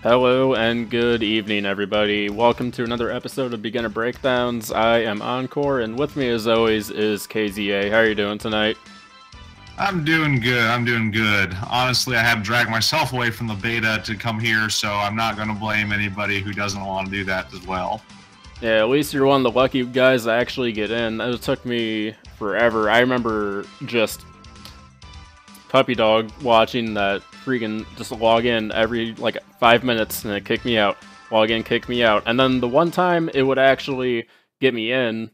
Hello and good evening, everybody. Welcome to another episode of Beginner Breakdowns. I am Encore, and with me, as always, is KZA. How are you doing tonight? I'm doing good. Honestly, I had to drag myself away from the beta to come here, so I'm not going to blame anybody who doesn't want to do that as well. Yeah, at least you're one of the lucky guys that actually get in. It took me forever. I remember just puppy dog watching that freaking just log in every like 5 minutes and it kicked me out. Log in, kick me out. And then the one time it would actually get me in,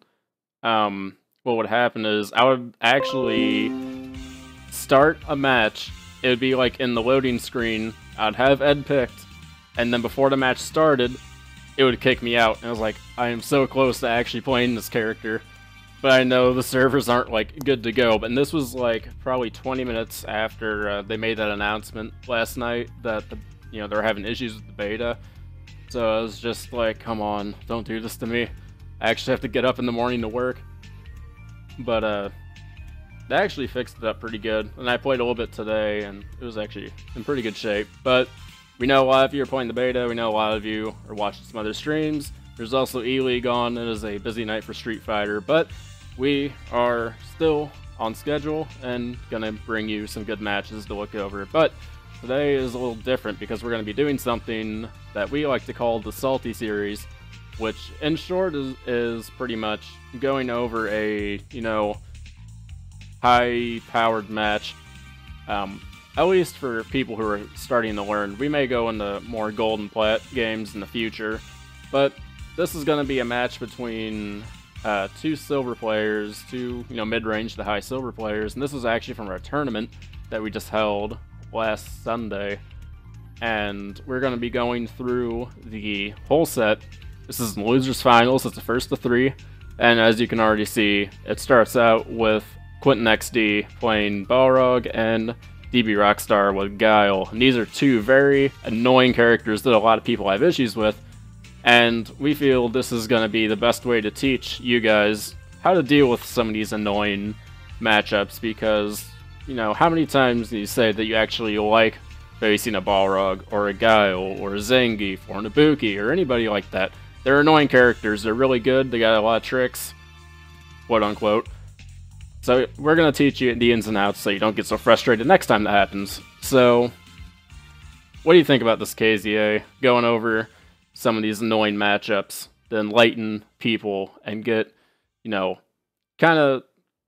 what would happen is I would actually start a match. It would be like in the loading screen. I'd have Ed picked, and then before the match started, it would kick me out. And I was like, I am so close to actually playing this character, but I know the servers aren't like good to go. But this was like probably 20 minutes after they made that announcement last night that they're having issues with the beta. So I was just like, come on, don't do this to me. I actually have to get up in the morning to work. But they actually fixed it up pretty good, and I played a little bit today, and it was actually in pretty good shape. But we know a lot of you are playing the beta, we know a lot of you are watching some other streams. There's also E-League on. It is a busy night for Street Fighter, but we are still on schedule and gonna bring you some good matches to look over. But today is a little different because we're gonna be doing something that we like to call the Salty Series, which in short is pretty much going over a, high-powered match. At least for people who are starting to learn. We may go into more gold and plat games in the future, but this is going to be a match between two silver players, two mid-range to high silver players, and this is actually from our tournament that we just held last Sunday. And we're going to be going through the whole set. This is the losers finals. It's the first of three, and as you can already see, it starts out with Quentin XD playing Balrog and DB Rockstar with Guile. And these are two very annoying characters that a lot of people have issues with, and we feel this is going to be the best way to teach you guys how to deal with some of these annoying matchups, because, how many times do you say that you actually like facing a Balrog or a Guile or a Zangief or an Ibuki or anybody like that? They're annoying characters. They're really good. They got a lot of tricks, quote unquote. So we're going to teach you the ins and outs so you don't get so frustrated next time that happens. So what do you think about this, KZA? Going over some of these annoying matchups to enlighten people and get, kind of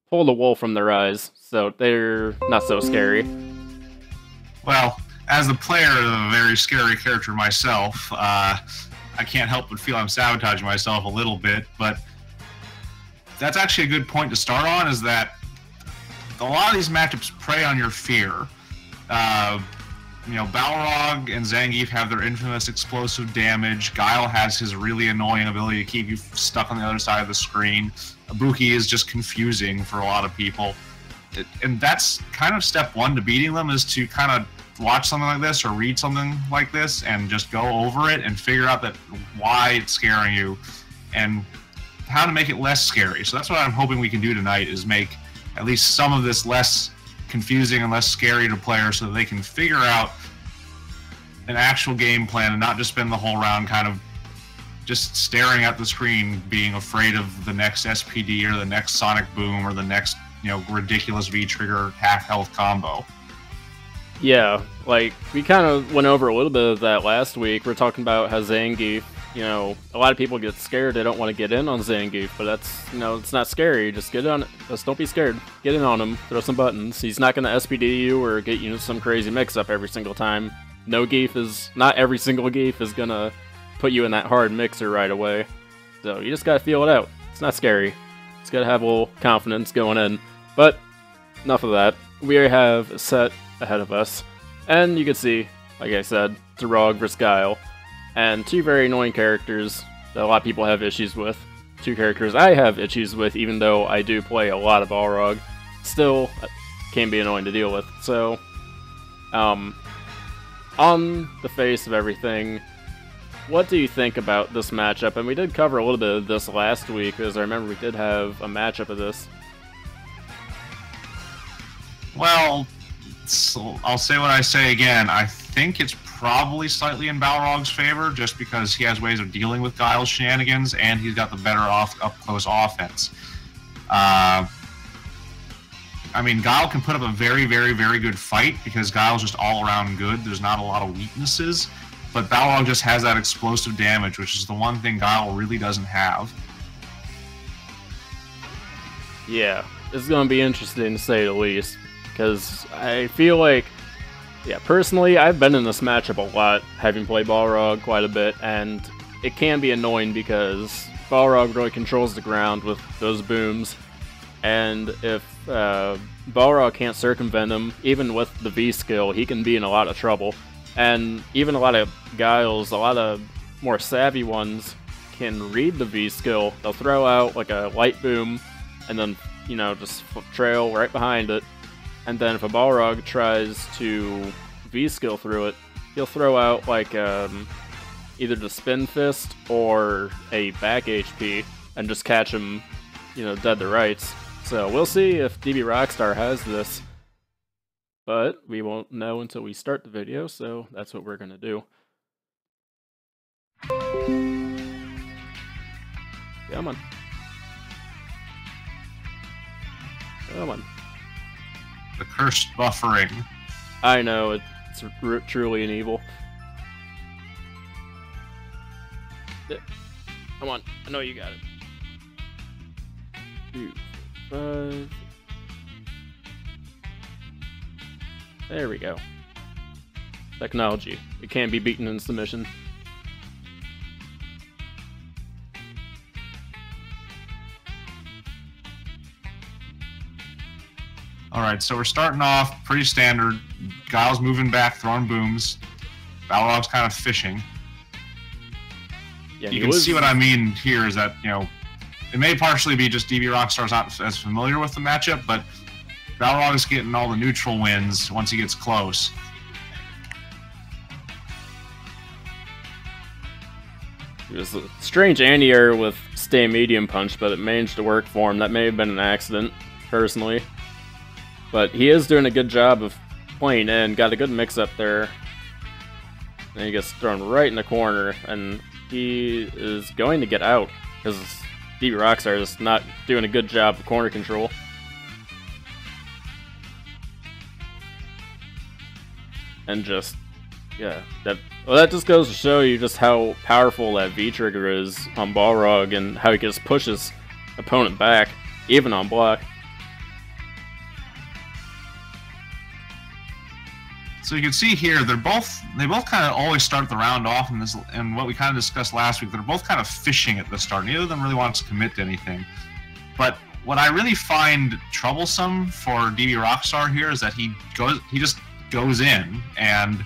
pull the wool from their eyes so they're not so scary. Well, as the player of a very scary character myself, I can't help but feel I'm sabotaging myself a little bit, but that's actually a good point to start on, is that a lot of these matchups prey on your fear. Balrog and Zangief have their infamous explosive damage. Guile has his really annoying ability to keep you stuck on the other side of the screen. Ibuki is just confusing for a lot of people. And that's kind of step one to beating them, is to kind of watch something like this or read something like this and just go over it and figure out that why it's scaring you and how to make it less scary. So that's what I'm hoping we can do tonight, is make at least some of this less confusing and less scary to players so that they can figure out an actual game plan and not just spend the whole round kind of just staring at the screen, being afraid of the next SPD or the next Sonic Boom or the next, ridiculous V-Trigger half-health combo. Yeah, like, we kind of went over a little bit of that last week. We're talking about how Zangief, a lot of people get scared. They don't want to get in on Zangief, but that's, it's not scary. Just get on it. Just don't be scared. Get in on him. Throw some buttons. He's not going to SPD you or get you some crazy mix-up every single time. Not every single Geef is going to put you in that hard mixer right away. So you just got to feel it out. It's not scary. Just got to have a little confidence going in. But enough of that. We have a set ahead of us. And you can see, like I said, Balrog vs. Guile. And two very annoying characters that a lot of people have issues with. Two characters I have issues with, even though I do play a lot of Balrog. Still, can be annoying to deal with. So, on the face of everything, what do you think about this matchup? And we did cover a little bit of this last week, because I remember we did have a matchup of this. Well, I'll say what I say again. I think it's probably slightly in Balrog's favor, just because he has ways of dealing with Guile's shenanigans, and he's got the better up-close offense. I mean, Guile can put up a very, very, very good fight, because Guile's just all-around good. There's not a lot of weaknesses, but Balrog just has that explosive damage, which is the one thing Guile really doesn't have. Yeah, it's going to be interesting to say the least, because I feel like, yeah, personally, I've been in this matchup a lot, having played Balrog quite a bit, and it can be annoying because Balrog really controls the ground with those booms, and if Balrog can't circumvent him, even with the V skill, he can be in a lot of trouble. And even a lot of Guiles, a lot of more savvy ones, can read the V skill. They'll throw out like a light boom, and then, you know, just trail right behind it. And then if a Balrog tries to V-skill through it, he'll throw out like either the spin fist or a back HP and just catch him, you know, dead to rights. So we'll see if DB Rockstar has this, but we won't know until we start the video, so that's what we're gonna do. Come on. Come on. The cursed buffering. I know, it's truly an evil. Come on, I know you got it. 2, 5. There we go. Technology. It can't be beaten in submission. Alright, so we're starting off pretty standard. Guile's moving back, throwing booms. Balrog's kind of fishing. Yeah, you can see what I mean here is that, you know, it may partially be just DB Rockstar's not as familiar with the matchup, but Balrog's getting all the neutral wins once he gets close. It was a strange anti-air with stay medium punch, but it managed to work for him. That may have been an accident, personally. But he is doing a good job of playing in, got a good mix-up there. And he gets thrown right in the corner, and he is going to get out, because DB Rockstar is not doing a good job of corner control. And just, yeah, that just goes to show you just how powerful that V-trigger is on Balrog, and how he just pushes opponent back, even on block. So you can see here, they both kind of always start the round off in this, and what we kind of discussed last week, they're both kind of fishing at the start. Neither of them really wants to commit to anything. But what I really find troublesome for DB Rockstar here is that he just goes in, and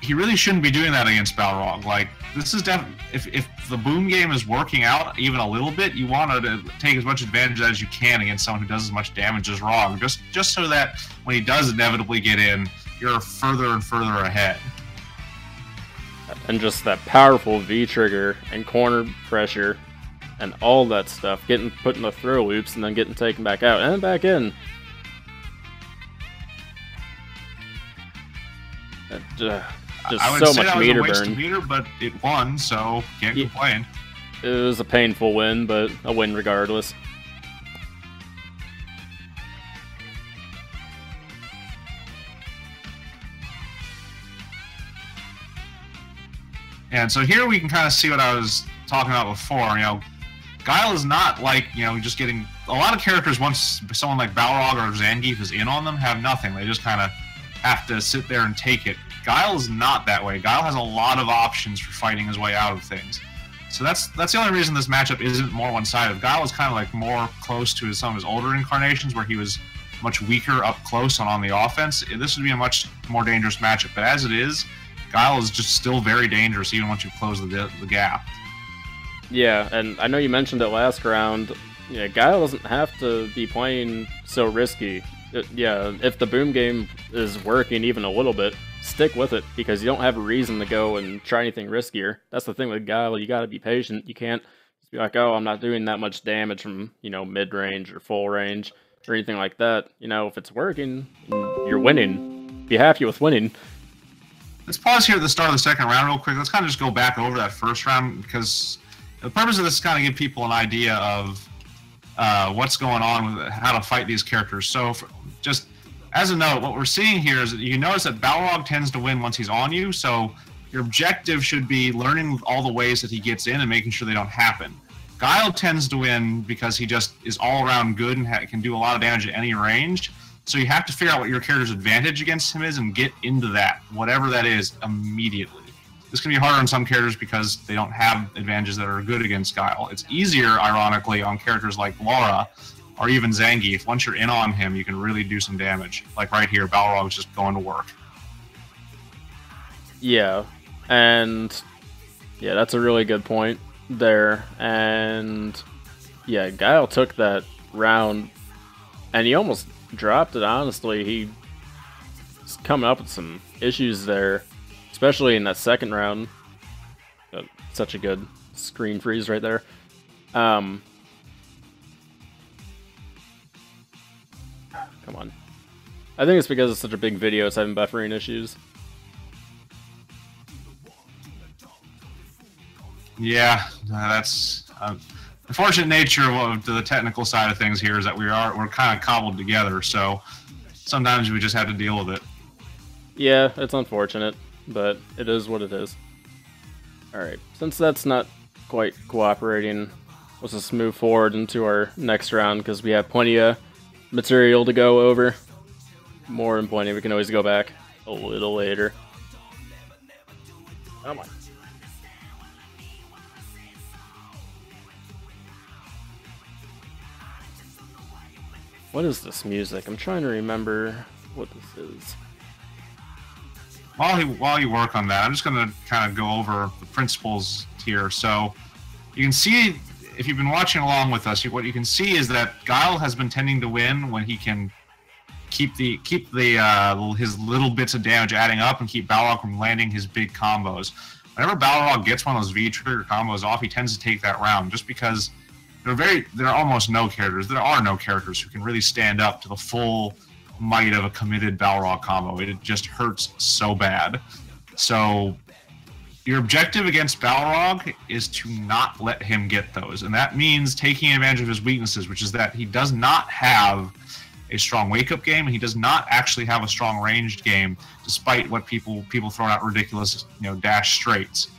he really shouldn't be doing that against Balrog. Like, this is definitely, if the boom game is working out even a little bit, you want to take as much advantage as you can against someone who does as much damage as Rog, just so that when he does inevitably get in, you're further and further ahead. And just that powerful V-trigger and corner pressure and all that stuff, getting put in the throw loops and then getting taken back out and back in. Just I would so say much that was meter a waste burn. of meter, but it won, so can't complain. It was a painful win, but a win regardless. And so here we can kind of see what I was talking about before. You know, Guile is not like, you know, just getting... A lot of characters, once someone like Balrog or Zangief is in on them, have nothing. They just kind of have to sit there and take it. Guile is not that way. Guile has a lot of options for fighting his way out of things. So that's the only reason this matchup isn't more one-sided. Guile is kind of like more close to some of his older incarnations where he was much weaker up close on the offense. This would be a much more dangerous matchup. But as it is, Guile is just still very dangerous even once you close the gap. Yeah, and I know you mentioned it last round. Yeah, Guile doesn't have to be playing so risky. Yeah, if the boom game is working even a little bit, stick with it, because you don't have a reason to go and try anything riskier. That's the thing with Guile, you gotta be patient. You can't just be like, oh, I'm not doing that much damage from, you know, mid-range or full range or anything like that. You know, if it's working, you're winning. Be happy with winning. Let's pause here at the start of the second round real quick. Let's kind of just go back over that first round, because the purpose of this is kind of give people an idea of what's going on with how to fight these characters. So just as a note, what we're seeing here is that you notice that Balrog tends to win once he's on you, so your objective should be learning all the ways that he gets in and making sure they don't happen. Guile tends to win because he just is all around good and can do a lot of damage at any range. So you have to figure out what your character's advantage against him is and get into that, whatever that is, immediately. This can be harder on some characters because they don't have advantages that are good against Guile. It's easier, ironically, on characters like Laura or even Zangief. Once you're in on him, you can really do some damage. Like right here, Balrog's just going to work. Yeah, and yeah, that's a really good point there. And yeah, Guile took that round, and he almost dropped it, honestly. He's coming up with some issues there, especially in that second round. Such a good screen freeze right there. Come on. I think it's because it's such a big video, it's having buffering issues. Yeah, that's unfortunate nature of the technical side of things here is that we're kind of cobbled together, so sometimes we just have to deal with it. Yeah, it's unfortunate, but it is what it is. Alright, since that's not quite cooperating, let's just move forward into our next round, because we have plenty of material to go over. More than plenty, we can always go back a little later. Come on. What is this music? I'm trying to remember what this is. While you work on that, I'm just going to kind of go over the principles here. So you can see, if you've been watching along with us, what you can see is that Guile has been tending to win when he can keep his little bits of damage adding up and keep Balrog from landing his big combos. Whenever Balrog gets one of those V-trigger combos off, he tends to take that round, just because there are almost no characters. There are no characters who can really stand up to the full might of a committed Balrog combo. It just hurts so bad. So your objective against Balrog is to not let him get those, and that means taking advantage of his weaknesses, which is that he does not have a strong wake-up game, and he does not actually have a strong ranged game, despite what people throwing out ridiculous, dash straights.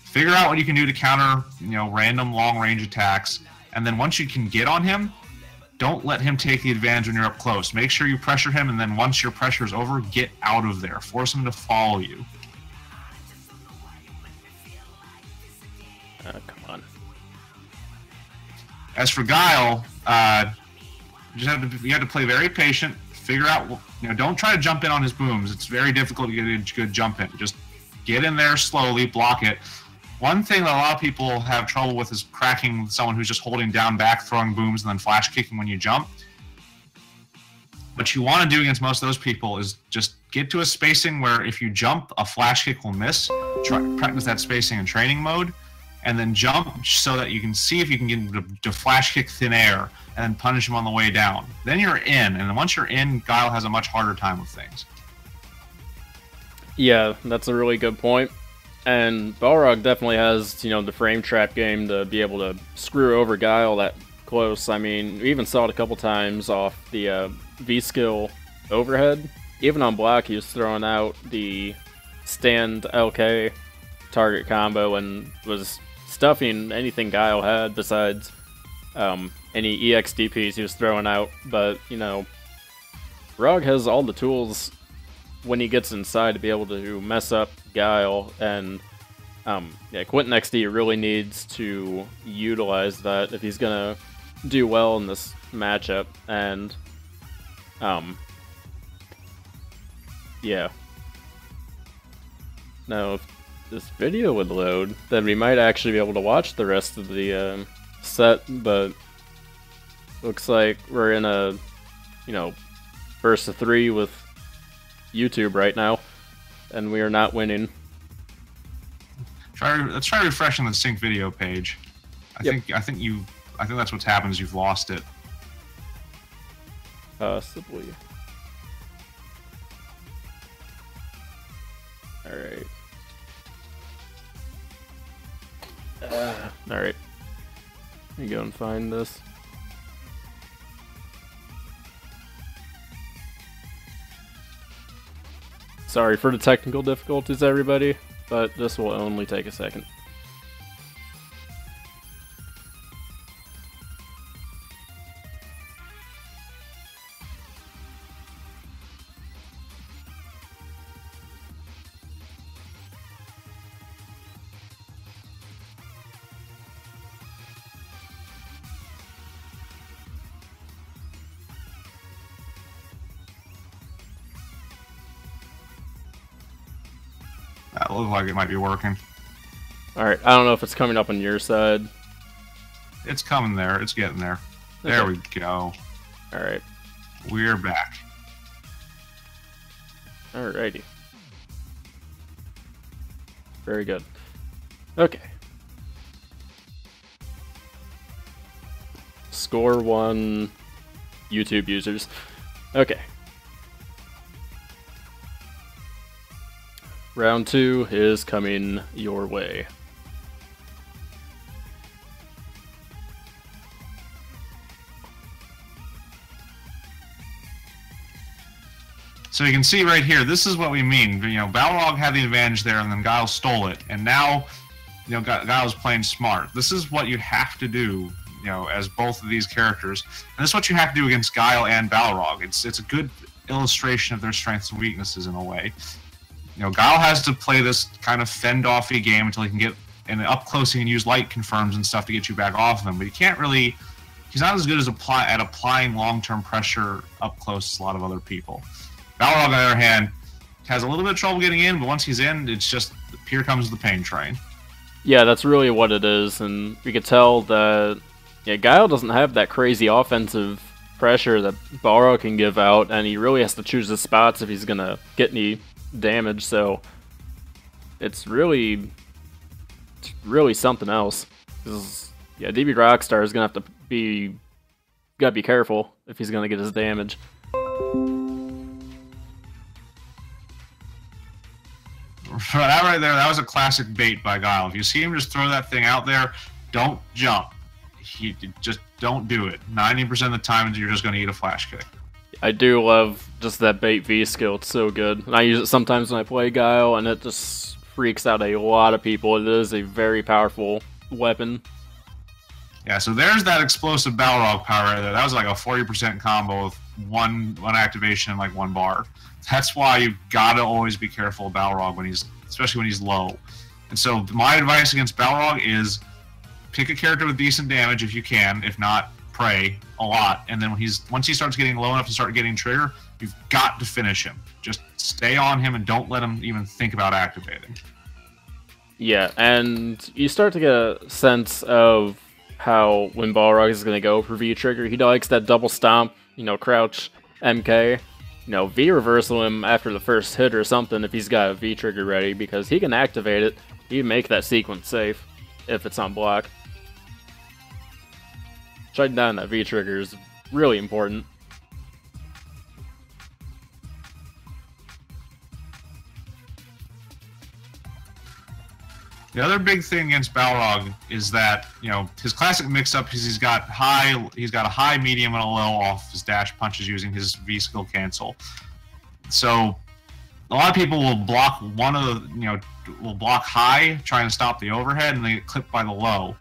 Figure out what you can do to counter, random long-range attacks, and then once you can get on him, don't let him take the advantage when you're up close. Make sure you pressure him, and then once your pressure is over, get out of there. Force him to follow you. Come on. As for Guile, you have to play very patient. Figure out, don't try to jump in on his booms. It's very difficult to get a good jump in. Just get in there slowly, block it. One thing that a lot of people have trouble with is cracking someone who's just holding down back, throwing booms, and then flash kicking when you jump. What you want to do against most of those people is just get to a spacing where if you jump, a flash kick will miss. Practice that spacing in training mode, and then jump so that you can see if you can get him to flash kick thin air and then punish him on the way down. Then you're in, and then once you're in, Guile has a much harder time with things. Yeah, that's a really good point. And Balrog definitely has, the frame trap game to be able to screw over Guile that close. I mean, we even saw it a couple times off the V-skill overhead. Even on block, he was throwing out the stand LK target combo and was stuffing anything Guile had besides any EXDPs he was throwing out. But, Rog has all the tools when he gets inside to be able to mess up Guile, and Quentin XD really needs to utilize that if he's gonna do well in this matchup. And now if this video would load, then we might actually be able to watch the rest of the set, but looks like we're in a burst of 3 with YouTube right now, and we are not winning. Let's try refreshing the sync video page. I think that's what's happened is you've lost it. Possibly. Alright. Alright. Let me go and find this. Sorry for the technical difficulties, everybody, but this will only take a second. That looks like it might be working. Alright, I don't know if it's coming up on your side. It's coming there. It's getting there. Okay. There we go. Alright. We're back. Alrighty. Very good. Okay. Score 1 YouTube users. Okay. Round 2 is coming your way. So you can see right here, this is what we mean. You know, Balrog had the advantage there, and then Guile stole it. And now, you know, Guile's playing smart. This is what you have to do, you know, as both of these characters. And this is what you have to do against Guile and Balrog. It's a good illustration of their strengths and weaknesses in a way. You know, Guile has to play this kind of fend-offy game until he can get in up close. He can use light confirms and stuff to get you back off of him, but he can't really. He's not as good as applying long-term pressure up close as a lot of other people. Balrog, on the other hand, has a little bit of trouble getting in, but once he's in, it's just here comes the pain train. Yeah, that's really what it is, and we could tell that Guile doesn't have that crazy offensive pressure that Balrog can give out, and he really has to choose his spots if he's gonna get any damage, so it's really something else. Yeah, DB Rockstar is gonna have to be careful if he's gonna get his damage. That right there, that was a classic bait by Guile. If you see him just throw that thing out there, don't jump. Just don't do it. 90% of the time, you're just going to eat a flash kick. I do love just that bait V skill. It's so good. And I use it sometimes when I play Guile, and it just freaks out a lot of people. It is a very powerful weapon. Yeah, so there's that explosive Balrog power right there. That was like a 40% combo with one activation and like 1 bar. That's why you've got to always be careful of Balrog especially when he's low. And so my advice against Balrog is pick a character with decent damage if you can. If not, pray a lot. And then once he starts getting low enough to start getting trigger, you've got to finish him. Just stay on him and don't let him even think about activating. Yeah, and you start to get a sense of how when Balrog is going to go for V-trigger, he likes that double stomp, crouch, MK. V-reversal him after the first hit or something if he's got a V-trigger ready, because he can activate it. He can make that sequence safe if it's on block. Shutting down that V-trigger is really important. The other big thing against Balrog is that, his classic mix-up is he's got a high, medium, and a low off his dash punches using his V skill cancel. So a lot of people will block will block high, trying to stop the overhead, and they get clipped by the low.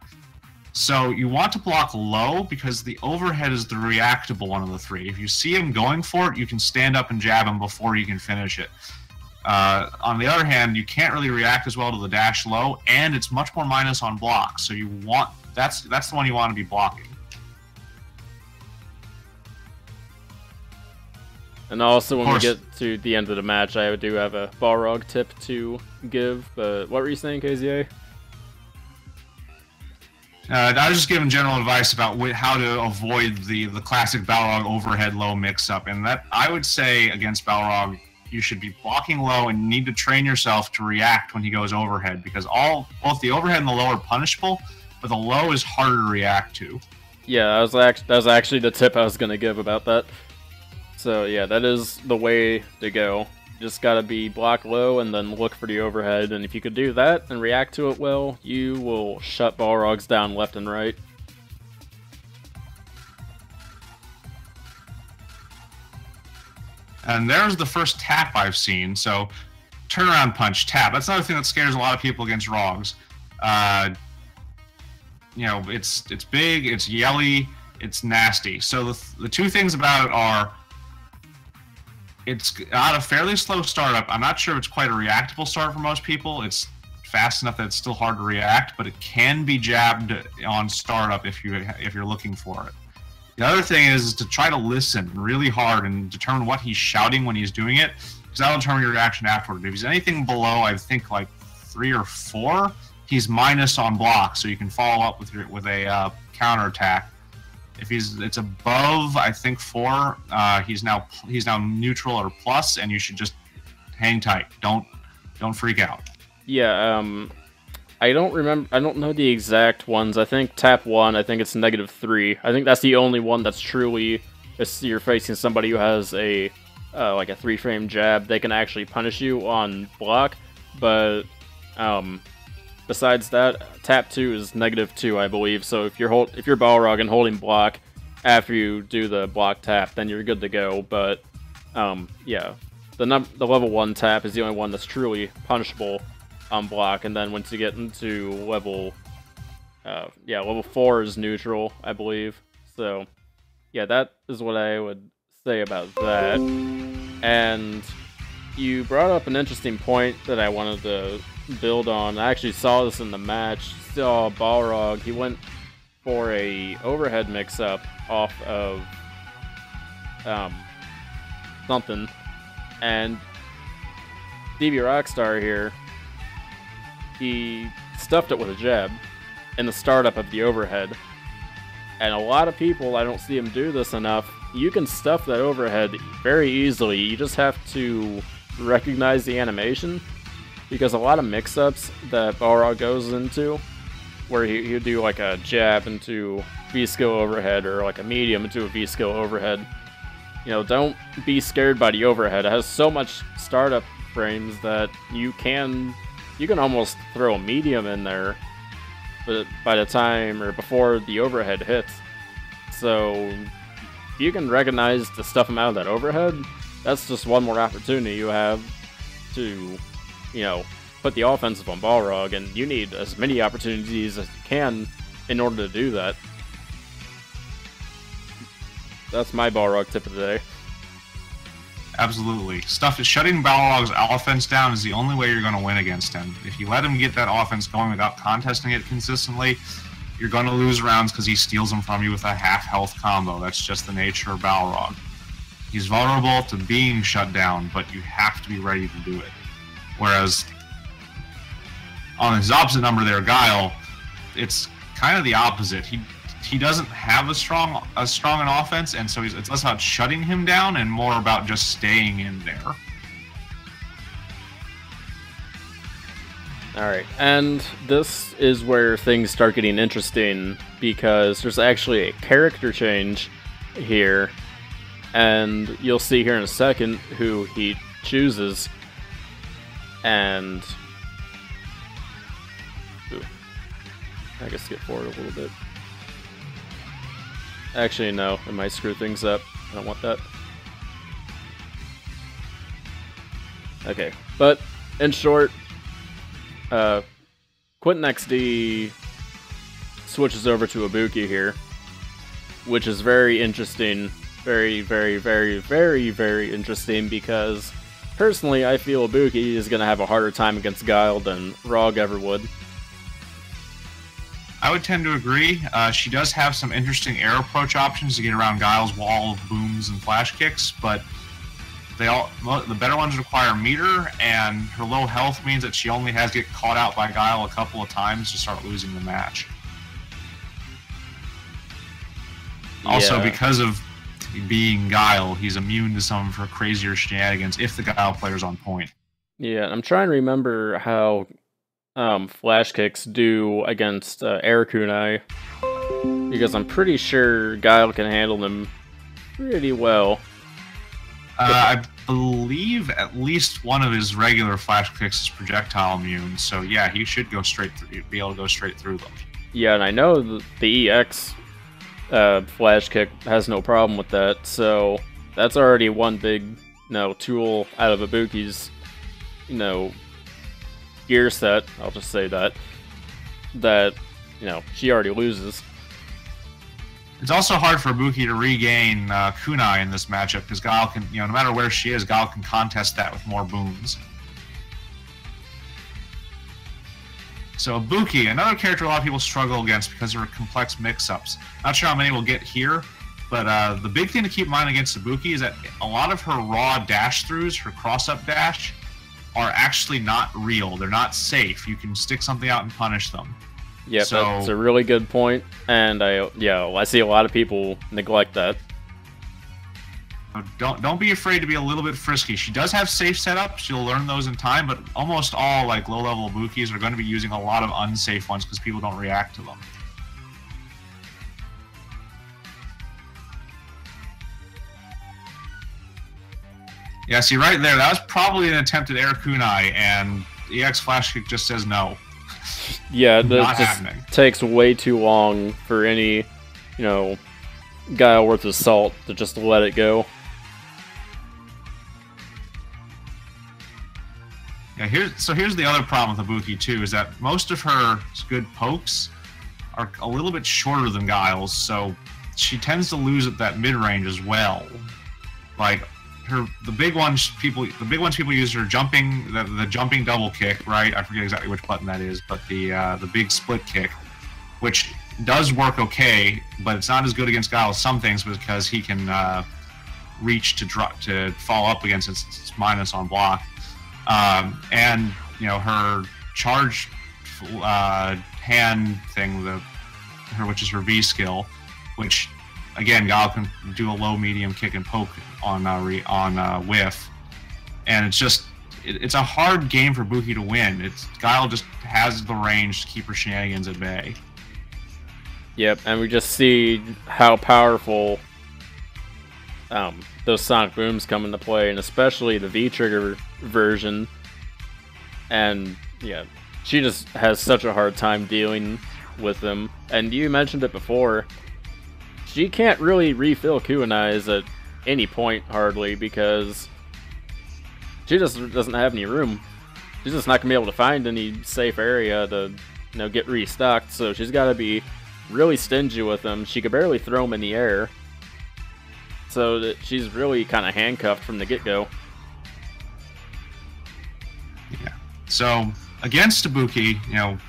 So you want to block low because the overhead is the reactable one of the three. If you see him going for it, you can stand up and jab him before you can finish it. On the other hand, you can't really react as well to the dash low, and it's much more minus on block. So that's the one you want to be blocking. And also, when we get to the end of the match, I do have a Balrog tip to give. But what were you saying, KZA? I was just giving general advice about how to avoid the classic Balrog overhead low mix-up, and that I would say against Balrog, you should be blocking low and need to train yourself to react when he goes overhead, because both the overhead and the low are punishable, but the low is harder to react to. Yeah, that was actually the tip I was going to give about that. So yeah, that is the way to go. just gotta be block low and then look for the overhead, and if you could do that and react to it well, you will shut Balrogs down left and right. And there's the first tap I've seen. So, turnaround punch, tap. That's another thing that scares a lot of people against Rogs. You know, it's big, it's yelly, it's nasty. So the two things about it are, it's got a fairly slow startup. I'm not sure if it's quite a reactable start for most people. It's fast enough that it's still hard to react, but it can be jabbed on startup if you're looking for it. The other thing is to try to listen really hard and determine what he's shouting when he's doing it, because that'll determine your reaction afterward. If he's anything below, I think like 3 or 4, he's minus on block, so you can follow up with a counter attack. If it's above, I think 4, he's now neutral or plus, and you should just hang tight. Don't freak out. Yeah, I don't remember. I don't know the exact ones. I think tap 1. I think it's -3. I think that's the only one that's truly. If you're facing somebody who has a like a 3-frame jab, they can actually punish you on block. But besides that, tap 2 is -2, I believe. So if you're Balrog and holding block after you do the block tap, then you're good to go. But yeah, the level 1 tap is the only one that's truly punishable on block, and then once you get into level 4 is neutral, I believe. So yeah, that is what I would say about that. And you brought up an interesting point that I wanted to build on. I actually saw this in the match. Saw Balrog, he went for a overhead mix-up off of something, and DB Rockstar here, he stuffed it with a jab in the startup of the overhead. And a lot of people, I don't see him do this enough, you can stuff that overhead very easily. You just have to recognize the animation, because a lot of mix-ups that Balrog goes into, where he'll do like a jab into V-skill overhead, or like a medium into a V-skill overhead. You know, don't be scared by the overhead. It has so much startup frames that you can almost throw a medium in there, but by the time or before the overhead hits. So if you can recognize to stuff him out of that overhead, that's just one more opportunity you have to, you know, put the offensive on Balrog, and you need as many opportunities as you can in order to do that. That's my Balrog tip of the day. Absolutely. Shutting Balrog's offense down is the only way you're going to win against him. If you let him get that offense going without contesting it consistently, you're going to lose rounds because he steals them from you with a half-health combo. That's just the nature of Balrog. He's vulnerable to being shut down, but you have to be ready to do it. Whereas, on his opposite number there, Guile, it's kind of the opposite. He doesn't have as strong an offense, and so it's less about shutting him down and more about just staying in there. Alright, and this is where things start getting interesting, because there's actually a character change here, and you'll see here in a second who he chooses. And I guess skip forward a little bit. Actually, no, it might screw things up. I don't want that. Okay, but in short, Quentin XD switches over to Ibuki here, which is very interesting. Very, very, very, very, very interesting, because personally, I feel Ibuki is going to have a harder time against Guile than Rog ever would. I would tend to agree. She does have some interesting air approach options to get around Guile's wall of booms and flash kicks, but the better ones require meter, and her low health means that she only has to get caught out by Guile a couple of times to start losing the match. Also, because of being Guile, he's immune to some of her crazier shenanigans if the Guile player's on point. Yeah, I'm trying to remember how flash kicks do against air kunai, because I'm pretty sure Guile can handle them pretty well. believe at least one of his regular flash kicks is projectile immune, so yeah, he should go straight through, be able to go straight through them. Yeah, and I know the EX flash kick has no problem with that, so that's already one big, tool out of Ibuki's, gear set. I'll just say that she already loses. It's also hard for Ibuki to regain kunai in this matchup because Guile can, no matter where she is, Guile can contest that with more boons. So Ibuki, another character a lot of people struggle against because of her complex mix-ups. Not sure how many we'll get here, but the big thing to keep in mind against Ibuki is that a lot of her raw dash-throughs, her cross-up dash, are actually not real. They're not safe. You can stick something out and punish them. Yeah, so, that's a really good point, and I see a lot of people neglect that. Don't be afraid to be a little bit frisky. She does have safe setups. You'll learn those in time, but almost all low-level Ibukis are going to be using a lot of unsafe ones because people don't react to them. Yeah, see right there, that was probably an attempted air kunai, and EX Flash Kick just says no. Yeah, that just takes way too long for any, guy worth his salt to just let it go. Yeah, here's the other problem with Ibuki too, is that most of her good pokes are a little bit shorter than Guile's, so she tends to lose at that mid-range as well. The big ones people use are jumping, the jumping double kick, right? I forget exactly which button that is, but the big split kick, which does work okay, but it's not as good against Guile as some things because he can reach to follow up against its minus on block, and her charge hand thing, which is her V skill, which again Guile can do a low medium kick and poke on whiff, and it's a hard game for Ibuki to win. Guile just has the range to keep her shenanigans at bay. Yep, and we just see how powerful those sonic booms come into play, and especially the V-trigger version. And yeah, she just has such a hard time dealing with them. And you mentioned it before, she can't really refill kunais at any point hardly because she just doesn't have any room. She's just not gonna be able to find any safe area to get restocked, so she's got to be really stingy with them. She could barely throw them in the air, so that she's really kind of handcuffed from the get-go. Yeah. So against Ibuki,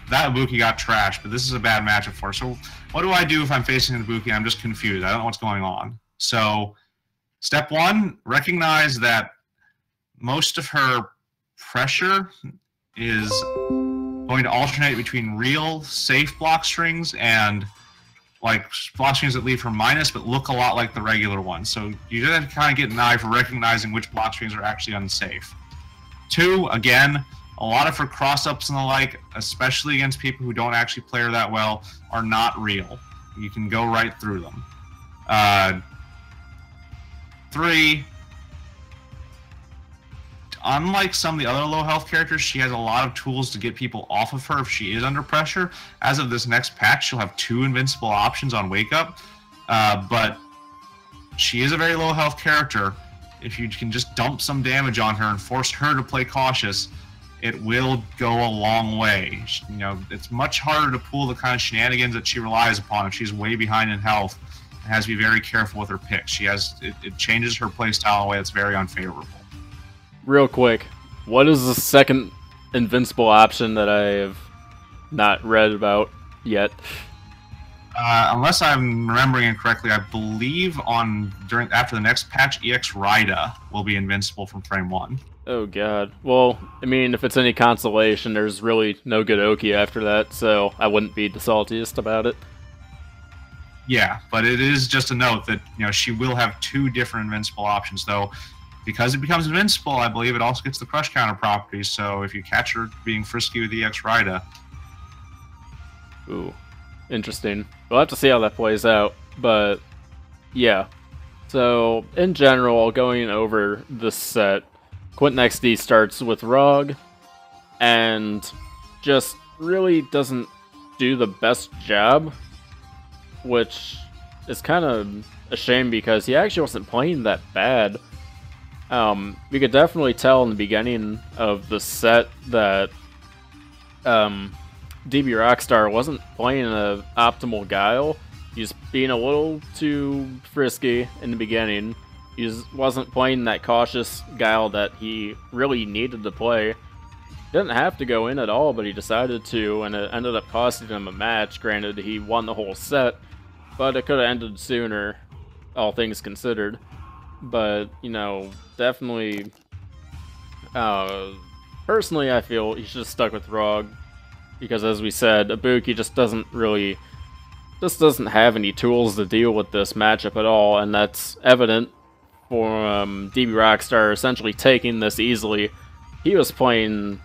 that Ibuki got trashed, but this is a bad matchup for her. So what do I do if I'm facing an Ibuki? I'm just confused. I don't know what's going on. So step one, recognize that most of her pressure is going to alternate between real safe block strings and block strings that leave her minus but look a lot like the regular ones. So you just have to kind of get an eye for recognizing which block strings are actually unsafe. Two, again, a lot of her cross-ups and the like, especially against people who don't actually play her that well, are not real. You can go right through them. Three, unlike some of the other low health characters, she has a lot of tools to get people off of her if she is under pressure. As of this next patch, she'll have 2 invincible options on Wake Up, but she is a very low health character. If you can just dump some damage on her and force her to play cautious, it will go a long way. It's much harder to pull the kind of shenanigans that she relies upon if she's way behind in health. It has to be very careful with her picks. It changes her playstyle in a way that's very unfavorable. Real quick, what is the second invincible option that I have not read about yet? Unless I'm remembering it correctly, I believe after the next patch, EX Rida will be invincible from frame 1. Oh god. Well, I mean, if it's any consolation, there's really no good Oki after that, so I wouldn't be the saltiest about it. Yeah, but it is just a note that she will have 2 different invincible options, though. Because it becomes invincible, I believe it also gets the crush counter properties, so if you catch her being frisky with EX Rida. Ooh, interesting. We'll have to see how that plays out, but yeah. So, in general, going over the set, Quentin XD starts with Rog, and just really doesn't do the best job, which is kind of a shame because he actually wasn't playing that bad. You could definitely tell in the beginning of the set that DB Rockstar wasn't playing an optimal Guile. He was being a little too frisky in the beginning. He wasn't playing that cautious Guile that he really needed to play. Didn't have to go in at all, but he decided to, and it ended up costing him a match. Granted, he won the whole set, but it could have ended sooner, all things considered. But, you know, definitely, personally, I feel he should have stuck with Rog, because as we said, Ibuki just doesn't have any tools to deal with this matchup at all, and that's evident for DB Rockstar essentially taking this easily. He was playing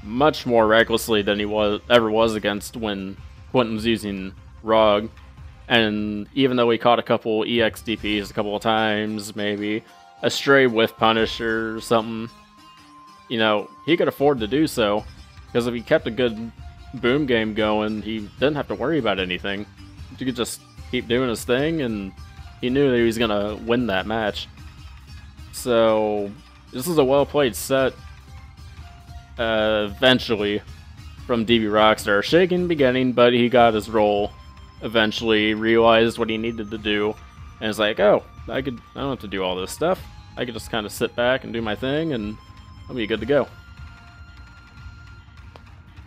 much more recklessly than he ever was against when Quentin was using Rog. And even though he caught a couple EXDPs a couple of times, maybe a stray whiff punish or something, you know, he could afford to do so, because if he kept a good boom game going, he didn't have to worry about anything. He could just keep doing his thing, and he knew that he was going to win that match. So, this is a well-played set, eventually, from DB Rockstar. Shaky in the beginning, but he got his roll. Eventually realized what he needed to do, and it's like, oh, I don't have to do all this stuff. I could just kind of sit back and do my thing, and I'll be good to go.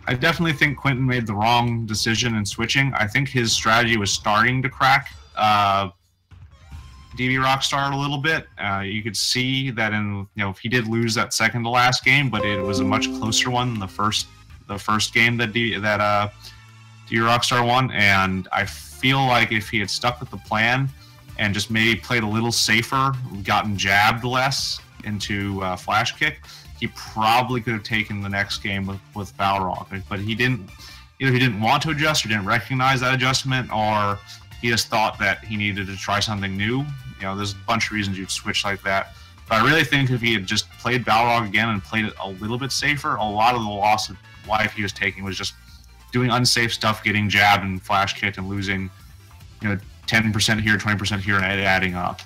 I definitely think Quentin made the wrong decision in switching. I think his strategy was starting to crack DB Rockstar a little bit. You could see that he did lose that second to last game, but it was a much closer one than the first game that DB Rockstar won. And I feel like if he had stuck with the plan and just maybe played a little safer, gotten jabbed less into flash kick, he probably could have taken the next game with Balrog. But he didn't. Either he didn't want to adjust, or didn't recognize that adjustment, or he just thought that he needed to try something new. You know, there's a bunch of reasons you'd switch like that. But I really think if he had just played Balrog again and played it a little bit safer, a lot of the loss of life he was taking was just doing unsafe stuff, getting jabbed and flash kicked and losing, 10% here, 20% here, and adding up.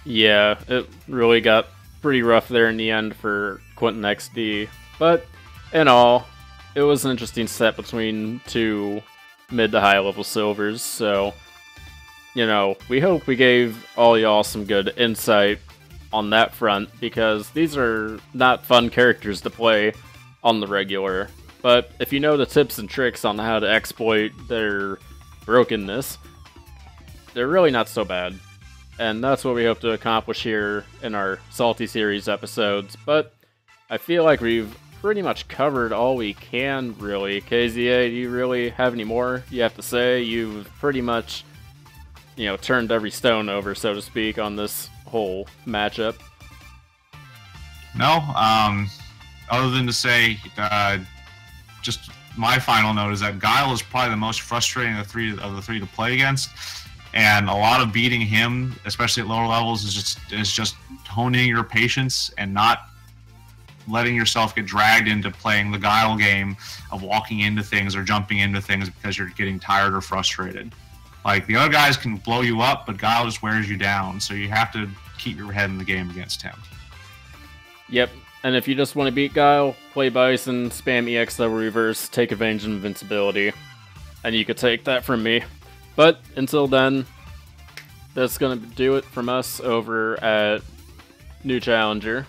Yeah, it really got pretty rough there in the end for Quentin XD. But in all, it was an interesting set between two mid to high level silvers. So, we hope we gave all y'all some good insight on that front, because these are not fun characters to play on the regular. But if you know the tips and tricks on how to exploit their brokenness, they're really not so bad. And that's what we hope to accomplish here in our Salty Series episodes. But I feel like we've pretty much covered all we can, really. KZA, do you really have any more you have to say? You've pretty much, turned every stone over, so to speak, on this whole matchup. No, other than to say, just my final note is that Guile is probably the most frustrating of the three to play against. And a lot of beating him, especially at lower levels, is just honing your patience and not letting yourself get dragged into playing the Guile game of walking into things or jumping into things because you're getting tired or frustrated. Like, the other guys can blow you up, but Guile just wears you down, so you have to keep your head in the game against him. Yep, and if you just want to beat Guile, play Bison, spam EX level reverse, take advantage of invincibility, and you could take that from me. But until then, that's going to do it from us over at New Challenger.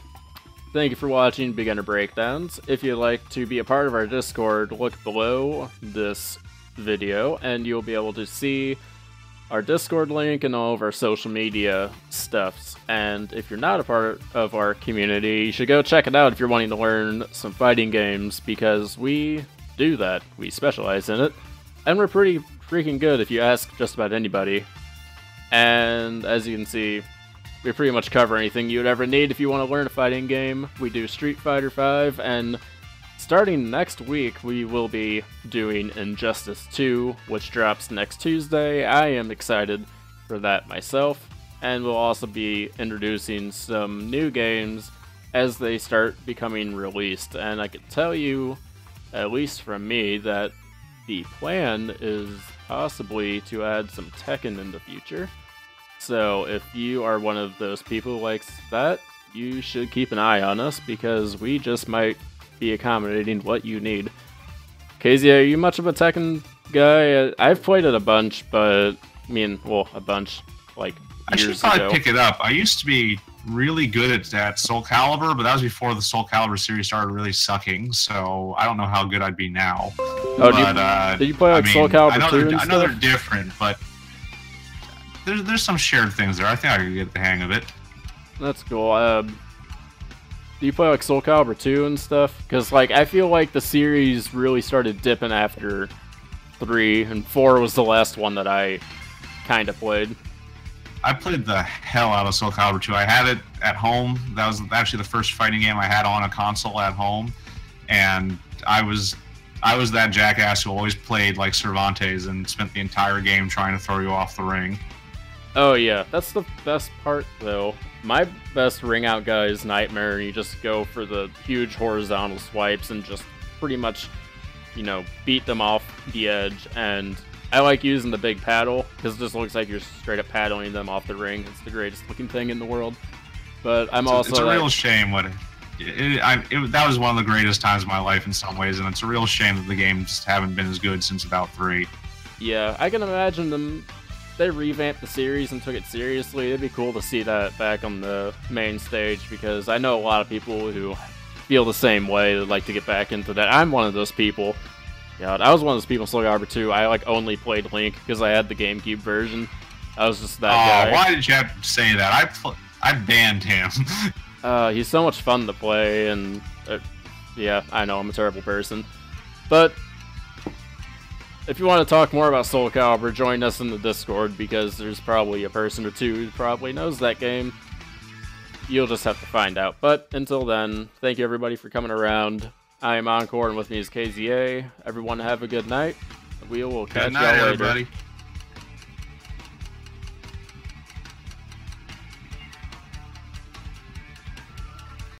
Thank you for watching Beginner Breakdowns. If you'd like to be a part of our Discord, look below this video and you'll be able to see our Discord link and all of our social media stuffs. And if you're not a part of our community, you should go check it out if you're wanting to learn some fighting games, because we do that. We specialize in it. And we're pretty freaking good if you ask just about anybody. And as you can see, we pretty much cover anything you'd ever need if you want to learn a fighting game. We do Street Fighter V, and starting next week, we will be doing Injustice 2, which drops next Tuesday. I am excited for that myself. and we'll also be introducing some new games as they start becoming released. And I can tell you, at least from me, that the plan is possibly to add some Tekken in the future. So if you are one of those people who likes that, you should keep an eye on us, because we just might be accommodating what you need. KZ, are you much of a Tekken guy? I've played it a bunch, but I mean, well, a bunch, like, I should years probably ago. pick it up. I used to be really good at that Soul Calibur, but that was before the Soul Calibur series started really sucking, so I don't know how good I'd be now. Oh, but, did you play like Soul Calibur 2 and I know stuff? they're different, but there's some shared things there. I think I could get the hang of it. That's cool. Do you play like Soul Calibur 2 and stuff? Because like I feel like the series really started dipping after 3, and 4 was the last one that I kind of played. I played the hell out of Soul Calibur 2. I had it at home. That was actually the first fighting game I had on a console at home, and I was that jackass who always played like Cervantes and spent the entire game trying to throw you off the ring. Oh yeah, that's the best part though. My best ring out guy is Nightmare, and you just go for the huge horizontal swipes and just pretty much, you know, beat them off the edge. And I like using the big paddle, because it just looks like you're straight up paddling them off the ring. It's the greatest looking thing in the world. But it's a real shame that was one of the greatest times of my life in some ways, and it's a real shame that the games haven't been as good since about 3. Yeah, I can imagine them. They revamped the series and took it seriously. It'd be cool to see that back on the main stage, because I know a lot of people who feel the same way. They'd like to get back into that. I'm one of those people. Yeah, I was one of those people in Soul Calibur 2. I like only played Link because I had the GameCube version. I was just that guy. Why did you have to say that? I banned him. He's so much fun to play, and yeah, I know I'm a terrible person. But if you want to talk more about Soul Calibur, join us in the Discord, because there's probably a person or two who probably knows that game. You'll just have to find out. But until then, thank you everybody for coming around. I am Encore, and with me is KZA. Everyone have a good night. We will catch y'all later. Everybody.